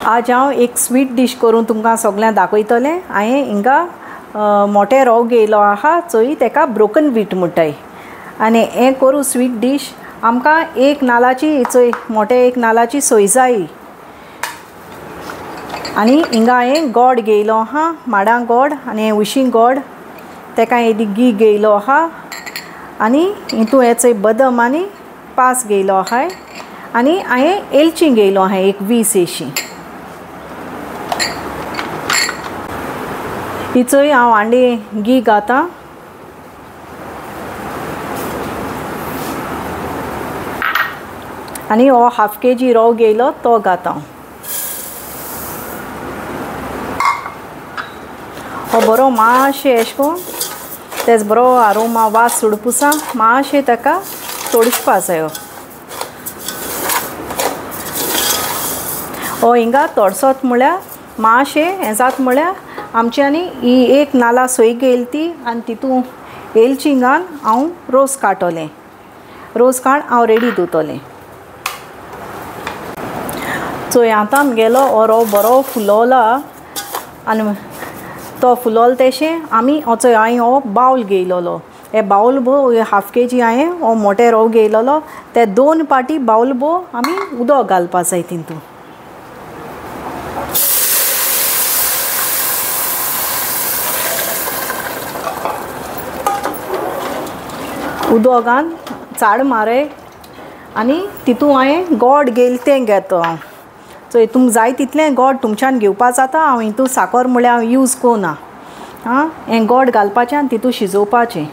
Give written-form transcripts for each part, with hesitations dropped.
आज हांव एक स्वीट डिश करून तुमकां सगळ्यांक दाखयतलें। हांवें हिंगा मोटे रवो घेयलो आहा, चोय तेका ब्रोकन व्हीट म्हणटाय। आनी हें करूं स्वीट डीश आमकां एक नाल्लाची चोय मोटे एक नाल्लाची सोय जाय। आनी हिंगा हांवें गोड घेयलो आहा, माडां गोड आनी उशीं गोड, तेका हांवें घी घेयलो आहा आनी हितूं हे चोय बदम आनी पास घेयलो आहाय आनी हांवें एलची घेयलो आहा एक 20 एशी। ही चोय हांव हांडी घी घातां आनी हो हाफ केजी रवो घेयलो तो घातां। हो बरो मातशें अशें करून तेच बरो आरोमा वास सुडपुसा मातशें ताका तोडपा जायो। हो हिंगा तोडसोत म्हळ्यार मातशें हें जाता म्हळ्यार आमच्यांनी ही एक नाल्ला सोय घेयली ती आनी तितून एलची घालून हांव रोस काडटलें। रोस काड हांव रेडी दवरतलें। चोय आतां म्हगेलो हो रवो बरो फुलोला आनी तो फुलोलो तेशें आमी चोय हांवें हो बावल घेयलोलो। हे बावल भो हाफ केजी हांवें हो मोटे रवो घेयलोलो, ते 2 पाटी बावल भो आमी उदक घालपा जाय तितून। उदक घालून चाड मारय आनी तितून हांवें गोड घेयलें तें घेता हांव। चोय तुमकां जाय तितलें गोड तुमच्यान घेवपा जाता, हांव हितून साकर म्हळ्यार हांव यूज कोना। हें गोड घालपाचें आनी तितून शिजोवपाचें।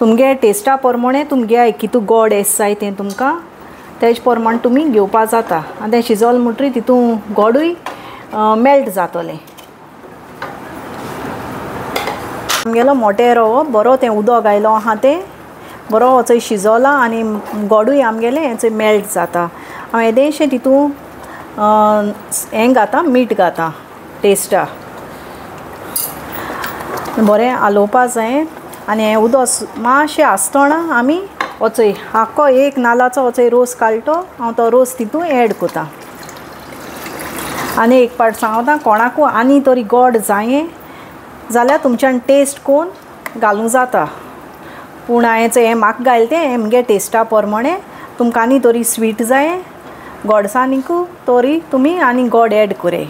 तुमगे टेस्टा प्रमाणें तुमगे कितू गोड एस जाय तें तुमकां तेज प्रमाण तुमी घेवपा जाता। आनी तें शिजोलें म्हणटरी तितून गोडूय मेल्ट जातलें। आमगेलो मोटे रवो बरो तें उदक घायलो आहा तें बरो चोय शिजोला आनी गोडूय आमगेलें हें चोय मेल्ट जाता। हांव येदेशें तितून हें घातां, मीठ घातां टेस्टा। बरें हालोवपा जाय आनी हें उदक मातशें आसतना आमी हो चोय आख्खो एक नाल्लाचो हो चोय रोस काडटो, हांव तो रोस तितून एड कोतां। आनी एक पाट सांगता, कोणाकू आनी तरी गोड जायें जाल्यार तुमच्यान टेस्ट कोन्न घालूंक जाता। पूण हांवें चोय हें म्हाका घायलें तें हें म्हगे टेस्टा प्रमाणें। तुमकां आनी तरी स्वीट जायें गोडसाणीकू तरी तुमी आनी गोड एड कोराय।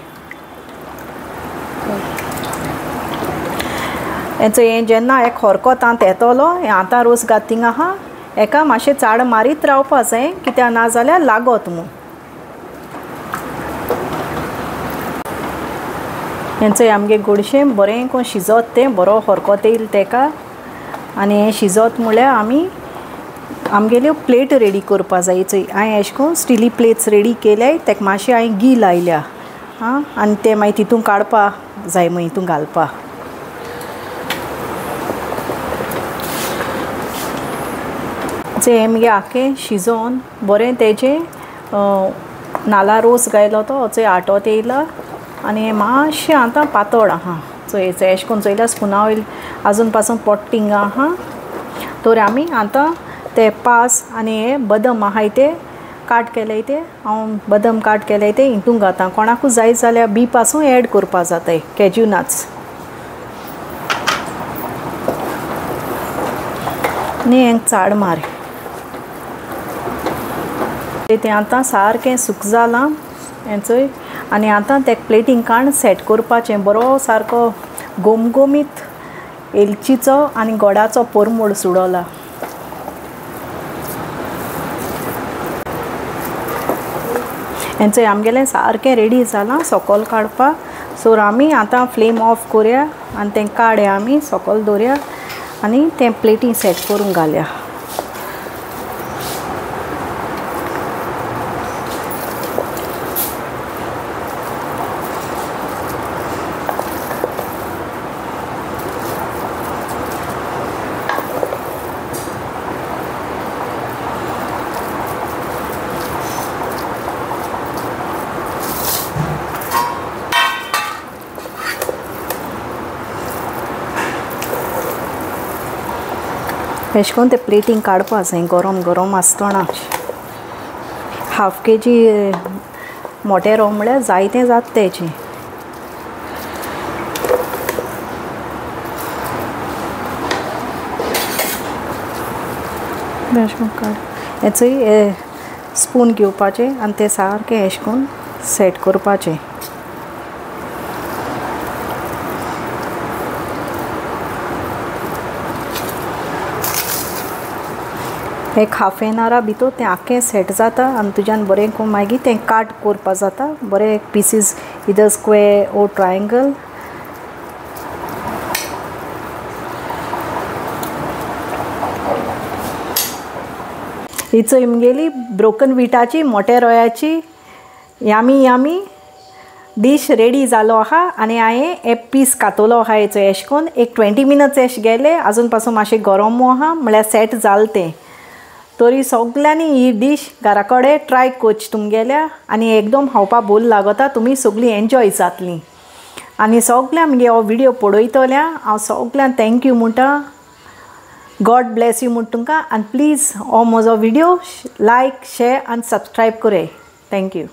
हें चोय हें जेन्ना हें खरकोतात येतलो, हें आतां रोस घात थिंगा आहा, हेका मातशें चाड मारीत रावपा जाय, कित्याक नाजाल्यार लागोत म्हूण। हें चोय आमगे गोडशें बरें कोन्न शिजोत तें बरो खरकोत येयलो तेका। आनी हें शिजोत म्हळ्यार आमी आमगेल्यो प्लेट रेडी करपा जाय। चोय हांवें अशें करून स्टिली प्लेट्स रेडी केल्याय, तेका मातशें हांवें घी लायल्या आनी तें मागीर तितून काडपा जाय म्हूण हितून घालपा। चोय हें मगे आख्खें शिजोवन बरें तेजें नाल्ला रोस घायलो तो चोय आटोत येयला आनी हें मातशें आतां पातळ आहा। चोय अशें करून चोयल्यार स्पुना वयली आजून पासून पोट्ट थिंगा आहा। तर आमी आतां ते पास आनी हे बदम आहाय ते काट केल्याय ते हांव बदम काट केल्याय ते हितून घातां। कोणाकू जाय जाल्यार बी पासून एड करपा जाताय, कॅज्यू नट्स। आनी हें चाड मार तें आतां सारकें सूक जालां हें चोय। आनी आतां तें प्लेटींग काडून सेट करपाचें बरो सारको गोमगोमीत एलचीचो आनी गोडाचो परमळ सुडोला। हें चोय आमगेलें सारकें रेडी जालां सोकोल काडपा। सो आमी आतां फ्लेम ऑफ कोरया आनी तें काडया आमी सोकोल दवरया आनी तें प्लेटींग सेट करूंक घालया। अशें करून तें प्लेटींग काडपा जाय गरम गरम आसतना। हाफ केजी मोटे रव म्हळ्यार जायतें जाता तेजें. हे चोय स्पून घेवपाचें आनी ते सारकें अशें करून सेट करपाचें. एक हाफ एन आवरा भितर तें आख्खें सेट जाता आनी तुज्यान बरें करून मागीर तें काट करपा जाता. बरें पीसीस इदर स्क्वेर ओ ट्रायंगल. ही चोय म्हगेली ब्रोकन विटाची मोट्या रव्याची यामी डीश रेडी जालो आहा आनी हांवें एक पीस कातलो आहा हेचो अशें करून एक 20 मिनट्स अशें गेले. आजून पासून मातशें गरमू आहा म्हळ्यार सेट जालें तें. तरी सगल्यांनी ही डीश घरा कडेन ट्राय करची तुमगेल्या आनी एकदम खावपा बोल लागता. तुमी सगळीं एन्जॉय जातलीं. आनी सगळ्यां म्हगे हो व्हिडिओ पळयतल्या हांव सगळ्यांक थँक्यू म्हणटा. गॉड ब्लेस यू म्हणटा तुमकां. आनी प्लीज हो म्हजो व्हिडिओ लायक शेअर आनी सबस्क्रायब कराय. थँक्यू.